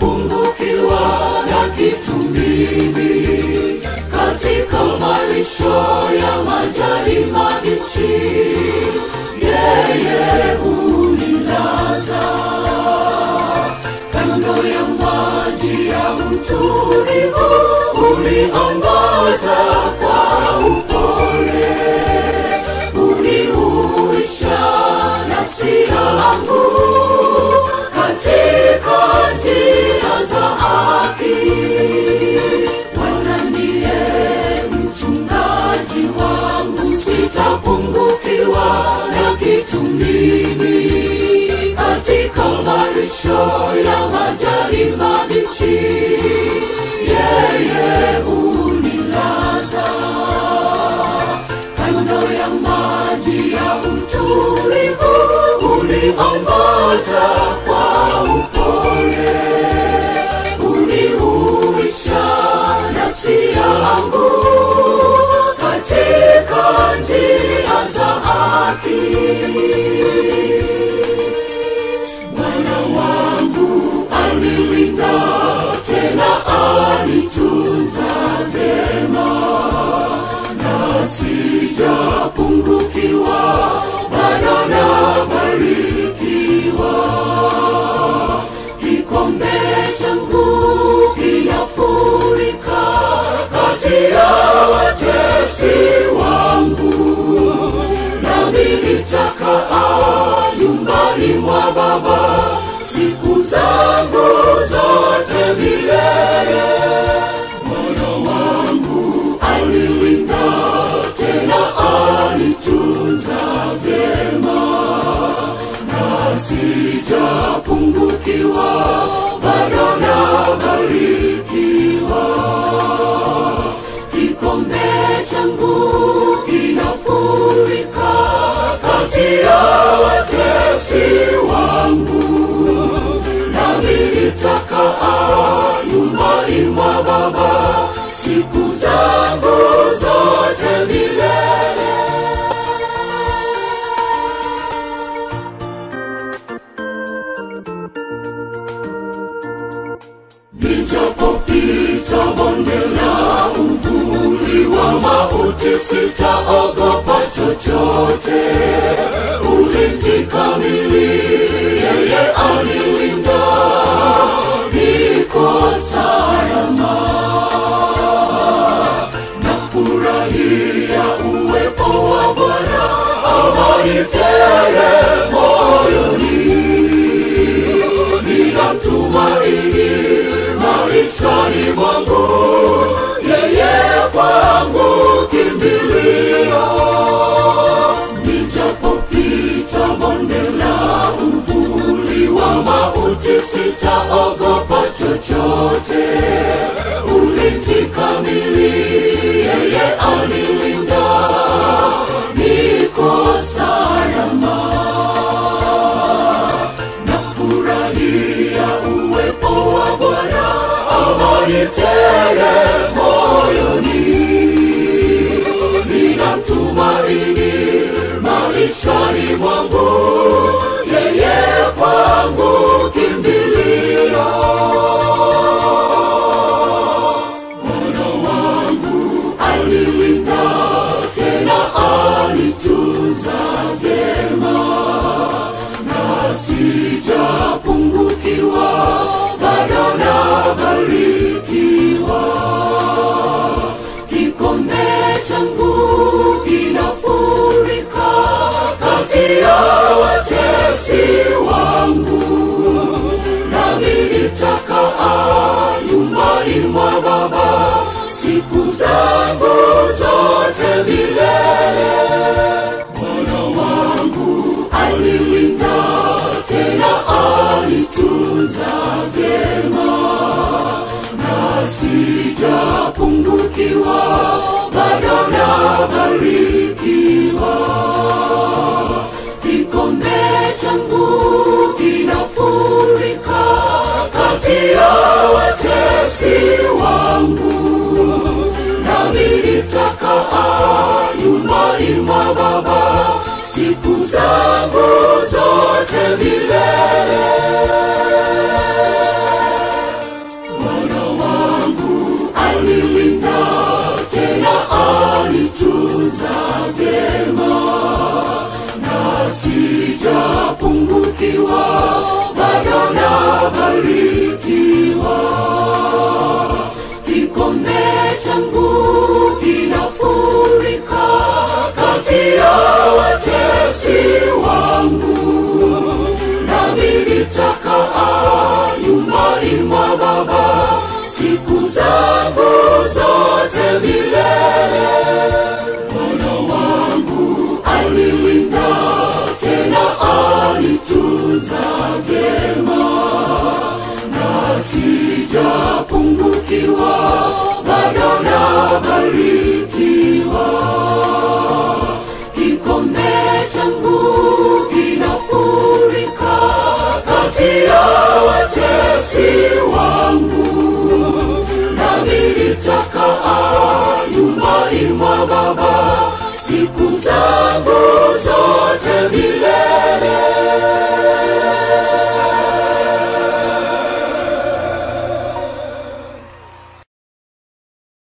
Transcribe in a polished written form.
sijapungukiwa na kitu mimi. Katika malisho ya majani mabichi, yeye hunilaza. Kando ya maji ya utulivu, huniongoza kwa upole. Hunihuisha nafsi yangu katika njia za haki. Bwana ndiye mchungaji wangu, sitapungukiwa na kitu mimi. Katika malisho ya majani mabichi, yeye hunilaza. Kando ya maji ya utulivu, huniongoza kwa upole. Hunihuisha nafsi yangu katika njia za haki. Bwana wangu anilinda, tena anitunza vyema, na sijapungukiwa, bado nabarikiwa. Kikombe changu kinafurika kati ya watesi wangu, nami nitakaa nyumbani mwa Baba siku zangu zote milele. Bwana wangu anilinda, tena anitunza vyema, na sijapungukiwa, bado nabarikiwa. Kikombe changu kinafurika kati ya watesi wangu, nami nitakaa nyumbani mwa Baba siku zangu zote milele. Nijapopita bonde la uvuli wa mauti, sitaogopa chochote. Ulinzi kamili, yeye anilinda, niko salama. Nafurahia uwepo wa Bwana, amani tele moyoni. Ninamtumaini maishani mwangu, yeye kwangu kimbilio. Nijapopita bonde la uvuli wa mauti, sitaogopa chochote. Ulinzi kamili, yeye anilinda, niko salama. Nafurahia uwepo wa Bwana, amani tele moyoni. Ninamtumaini maishani mwangu, yeye kwangu kimbilio. Bwana wangu anilinda, tena anitunza vyema, na sijapungukiwa, bado nabarikiwa. Kikombe changu kinafurika kati ya siku zangu zote milele.